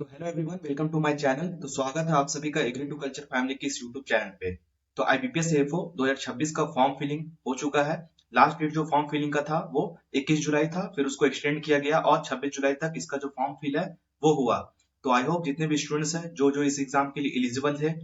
तो hello everyone, welcome to my channel. तो स्वागत है आप सभी का एग्री टू कल्चर फैमिली के इस यूट्यूब चैनल पे। तो आईबीपीएस एएफओ 2026 का फॉर्म फिलिंग हो चुका है। लास्ट डेट जो फॉर्म फिलिंग का था वो 21 जुलाई था, फिर उसको एक्सटेंड किया गया और 26 जुलाई तक इसका जो फॉर्म फिल है वो हुआ। तो आई होप जितने भी स्टूडेंट्स हैं जो जो इस एग्जाम के लिए एलिजिबल है,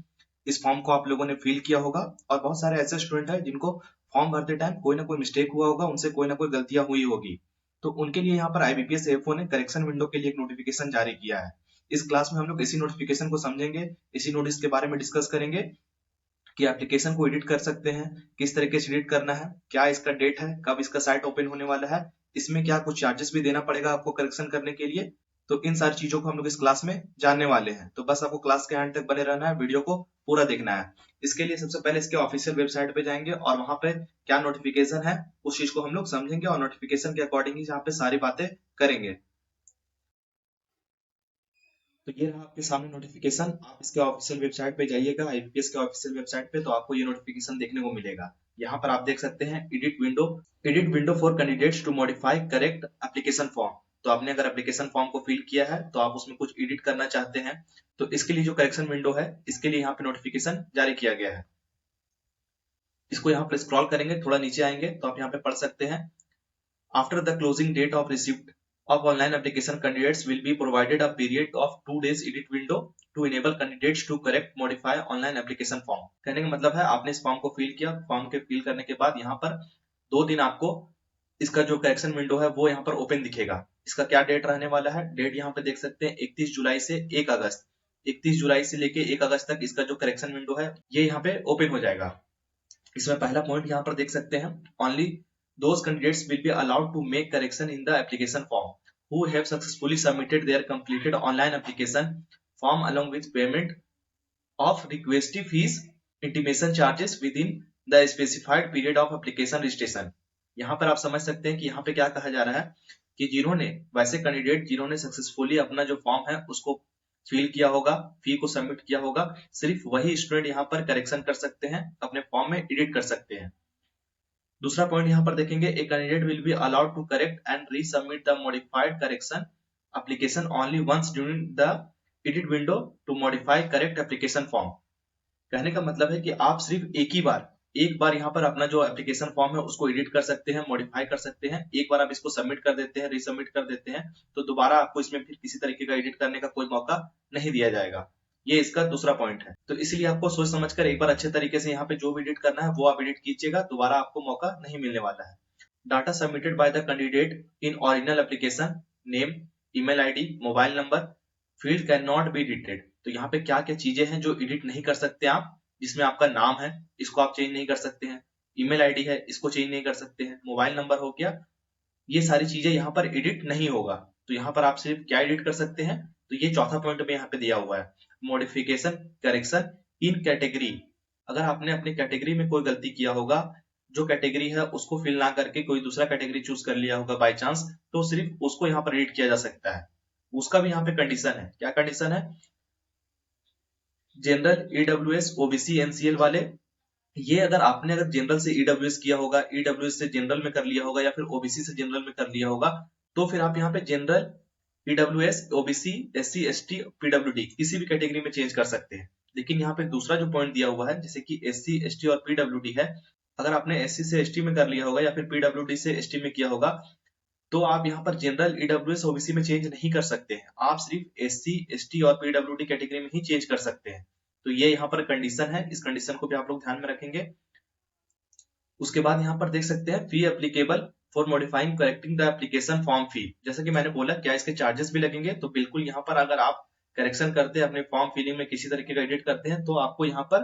इस फॉर्म को आप लोगों ने फिल किया होगा। और बहुत सारे ऐसे स्टूडेंट हैं जिनको फॉर्म भरते टाइम कोई ना कोई मिस्टेक हुआ होगा, उनसे कोई ना कोई गलतियां हुई होगी। तो उनके लिए यहाँ पर आईबीपीएस एएफओ ने करेक्शन विंडो के लिए एक नोटिफिकेशन जारी किया है। इस क्लास में हम लोग इसी नोटिफिकेशन को समझेंगे, इसी नोटिस के बारे में डिस्कस करेंगे कि एप्लीकेशन को एडिट कर सकते हैं, किस तरीके से एडिट करना है, क्या इसका डेट है, कब इसका साइट ओपन होने वाला है, इसमें क्या कुछ चार्जेस भी देना पड़ेगा आपको करेक्शन करने के लिए। तो इन सारी चीजों को हम लोग इस क्लास में जानने वाले हैं। तो बस आपको क्लास के एंड तक बने रहना है, वीडियो को पूरा देखना है। इसके लिए सबसे पहले इसके ऑफिशियल वेबसाइट पे जाएंगे और वहां पे क्या नोटिफिकेशन है उस चीज को हम लोग समझेंगे और नोटिफिकेशन के अकॉर्डिंग ही यहाँ पे सारी बातें करेंगे। तो ये रहा आपके सामने नोटिफिकेशन। आप इसके ऑफिशियल वेबसाइट पे जाइएगा, आईपीएस के ऑफिशियल वेबसाइट पे, तो आपको ये नोटिफिकेशन देखने को मिलेगा। यहाँ पर आप देख सकते हैं edit window for candidates to modify correct application form. तो आपने अगर एप्लीकेशन फॉर्म को फिल किया है तो आप उसमें कुछ एडिट करना चाहते हैं, तो इसके लिए जो करेक्शन विंडो है इसके लिए यहाँ पे नोटिफिकेशन जारी किया गया है। इसको यहाँ पर स्क्रॉल करेंगे, थोड़ा नीचे आएंगे तो आप यहाँ पे पढ़ सकते हैं। After the closing date of receipt of online application, candidates will be provided a period of 2 days edit window to enable candidates to correct, modify online application form। कहने का मतलब है आपने इस फॉर्म को फिल किया, फॉर्म के fill करने के बाद यहाँ पर 2 दिन आपको इसका जो करेक्शन विंडो है वो यहाँ पर ओपन दिखेगा। इसका क्या डेट रहने वाला है, डेट यहाँ पे देख सकते हैं 31 जुलाई से 1 अगस्त। 31 जुलाई से लेके 1 अगस्त तक इसका जो करेक्शन विंडो है ये यहाँ पे ओपन हो जाएगा। इसमें पहला पॉइंट यहाँ पर देख सकते हैं, only those candidates will be allowed to make correction in the application form who have successfully submitted their completed online application form along with payment of requested fees intimation charges within the specified period of application registration। यहाँ पर आप समझ सकते हैं कि यहाँ पे क्या कहा जा रहा है कि जिन्होंने वैसे कैंडिडेट जिन्होंने सक्सेसफुली अपना जो फॉर्म है उसको फिल किया होगा, फी को सबमिट किया होगा, सिर्फ वही स्टूडेंट यहाँ पर करेक्शन कर सकते हैं, अपने फॉर्म में एडिट कर सकते हैं। दूसरा पॉइंट यहाँ पर देखेंगे, a candidate will be allowed to correct and resubmit the modified correction application only once during the edit window to modify correct application form. कहने का मतलब है कि आप सिर्फ एक बार यहाँ पर अपना जो एप्लीकेशन फॉर्म है उसको एडिट कर सकते हैं, मॉडिफाई कर सकते हैं। एक बार आप इसको सबमिट कर देते हैं, रीसबमिट कर देते हैं, तो दोबारा आपको इसमें फिर किसी तरीके का एडिट करने का कोई मौका नहीं दिया जाएगा। ये इसका दूसरा पॉइंट है। तो इसलिए आपको सोच समझकर एक बार अच्छे तरीके से यहाँ पे जो भी एडिट करना है वो आप एडिट कीजिएगा, दोबारा आपको मौका नहीं मिलने वाला है। Data submitted by the candidate in original application, name, email ID, mobile number, field can not be edited. तो यहाँ पे क्या क्या चीजें हैं जो एडिट नहीं कर सकते आप, जिसमें आपका नाम है इसको आप चेंज नहीं कर सकते हैं, ईमेल आईडी है इसको चेंज नहीं कर सकते हैं, मोबाइल नंबर हो गया, ये सारी चीजें यहाँ पर एडिट नहीं होगा। तो यहाँ पर आप सिर्फ क्या एडिट कर सकते हैं, तो ये चौथा पॉइंट में यहाँ पे दिया हुआ है, मॉडिफिकेशन करेक्शन इन कैटेगरी। अगर आपने अपनी कैटेगरी में कोई गलती किया होगा, जो कैटेगरी है उसको फिल ना करके कोई दूसरा कैटेगरी चूज कर लिया होगा बाय चांस, तो सिर्फ उसको यहाँ पर एडिट किया जा सकता है। उसका भी यहाँ पे कंडीशन है। क्या कंडीशन है, जनरल, ईडब्ल्यूएस, ओबीसी, एनसीएल वाले, ये अगर जनरल से ईडब्ल्यूएस किया होगा, ईडब्ल्यूएस से जनरल में कर लिया होगा या फिर ओबीसी से जनरल में कर लिया होगा, तो फिर आप यहाँ पे general, EWS, OBC, SC, ST, PWD किसी भी कैटेगरी में चेंज कर सकते हैं। लेकिन यहाँ पे दूसरा जो पॉइंट दिया हुआ है, जैसे कि एससी, एसटी और पीडब्ल्यूडी है, अगर आपने एससी से एसटी में कर लिया होगा या फिर पीडब्ल्यूडी से एसटी में किया होगा, तो आप यहाँ पर जनरल, ईडब्ल्यूएस, ओबीसी में चेंज नहीं कर सकते हैं। आप सिर्फ एससी, एसटी और पीडब्ल्यूडी कैटेगरी में ही चेंज कर सकते हैं। तो ये यहाँ पर कंडीशन है, इस कंडीशन को भी आप लोग ध्यान में रखेंगे। उसके बाद यहाँ पर देख सकते हैं, fee applicable for modifying correcting the application form fee. जैसा कि मैंने बोला, क्या इसके चार्जेस भी लगेंगे, तो बिल्कुल यहाँ पर अगर आप करेक्शन करते हैं, अपने फॉर्म फिलिंग में किसी तरीके का एडिट करते हैं, तो आपको यहाँ पर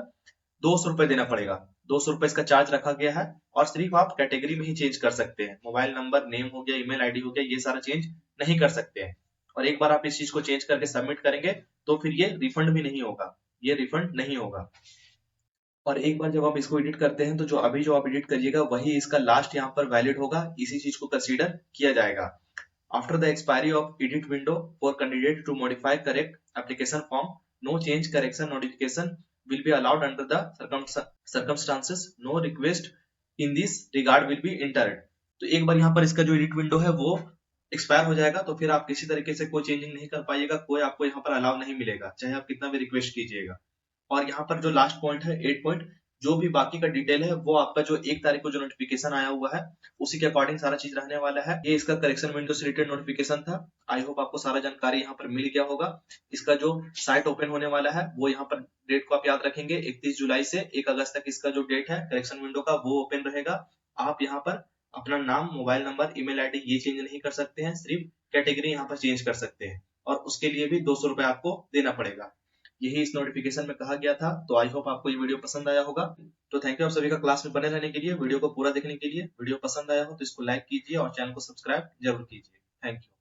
200 रुपए देना पड़ेगा। 200 रुपए इसका चार्ज रखा गया है और सिर्फ आप कैटेगरी में ही चेंज कर सकते हैं। मोबाइल नंबर, नेम हो गया, ईमेल आईडी हो गया, ये सारा चेंज नहीं कर सकते हैं। और एक बार आप इस चीज को चेंज करके सबमिट करेंगे तो फिर ये रिफंड भी नहीं होगा, ये रिफंड नहीं होगा। और एक बार जब आप इसको एडिट करते हैं तो जो आप एडिट करिएगा वही इसका लास्ट यहाँ पर वैलिड होगा, इसी चीज को कंसीडर किया जाएगा। After the expiry of edit window for candidate to modify correct application form, no change, correction, notification will be allowed under the circumstances, no request in this regard will be entered। तो एक बार यहाँ पर इसका जो edit window है वो expire हो जाएगा तो फिर आप किसी तरीके से कोई चेंजिंग नहीं कर पाइएगा, कोई आपको यहाँ पर अलाउ नहीं मिलेगा, चाहे आप कितना भी रिक्वेस्ट कीजिएगा। और यहाँ पर जो लास्ट पॉइंट है 8 पॉइंट, जो भी बाकी का डिटेल है वो आपका जो 1 तारीख को जो नोटिफिकेशन आया हुआ है उसी के अकॉर्डिंग सारा चीज रहने वाला है। ये इसका करेक्शन विंडो से रिलेटेड नोटिफिकेशन था। आई होप आपको सारा जानकारी यहाँ पर मिल गया होगा। इसका जो साइट ओपन होने वाला है वो यहाँ पर डेट को आप याद रखेंगे, 31 जुलाई से 1 अगस्त तक इसका जो डेट है करेक्शन विंडो का वो ओपन रहेगा। आप यहाँ पर अपना नाम, मोबाइल नंबर, ईमेल आईडी ये चेंज नहीं कर सकते हैं, सिर्फ कैटेगरी यहाँ पर चेंज कर सकते हैं और उसके लिए भी 200 रुपए आपको देना पड़ेगा। यही इस नोटिफिकेशन में कहा गया था। तो आई होप आपको ये वीडियो पसंद आया होगा। तो थैंक यू आप सभी का क्लास में बने रहने के लिए, वीडियो को पूरा देखने के लिए। वीडियो पसंद आया हो तो इसको लाइक कीजिए और चैनल को सब्सक्राइब जरूर कीजिए। Thank you.